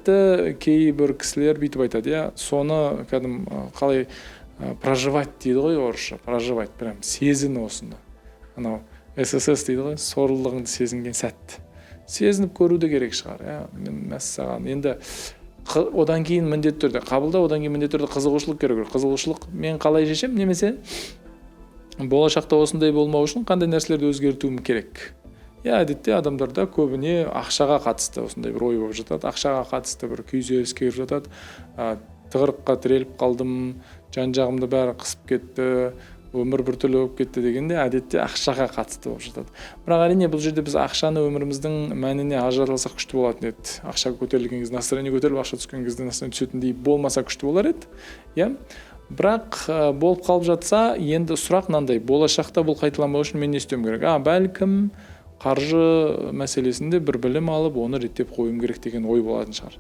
сәтті кейбір кісілер бүйтіп айтады, иә, соны кәдім қалай проживать дейді ғой орысша, проживать, прям сезіну осыны. Анау ССС дейді ғой, сорлылығыңды сезінген сәт. Сезініп көруді керек шығар, иә, мен мәссаған. Енді одан кейін міндетті түрде қабылдау, одан кейін міндетті түрде қызығушылық керек. Қызығушылық мен қалай шешем, немесе болашақта осындай болмау үшін қандай нәрселерді өзгертуім керек. Я, әдетте адамдарда көбіне ақшаға қатысты осындай бір ой болып жатады. Ақшаға қатысты бір күйзеліске кіріп жатады. Тығырыққа тіреліп қалдым, жан-жағымды бәрі қысып кетті, өмір біртүрлі болып кетті дегенде әдетте ақшаға қатысты болып жатады. Бірақ әрине бұл жерде біз ақшаны өміріміздің мәніне ажыраталсақ күшті болатын еді. Ақша көтерілген кезде настроение көтеріліп, ақша түскен кезде настроение түсетіндей болмаса күшті болар еді. Иә? Бірақ болып қалып жатса, енді сұрақ мынандай, болашақта бұл қайталамау үшін мен не істеуім керек? Бәлкім қаржы мәселесінде бір білім алып, оны реттеп қоюым керек деген ой болатын шығар.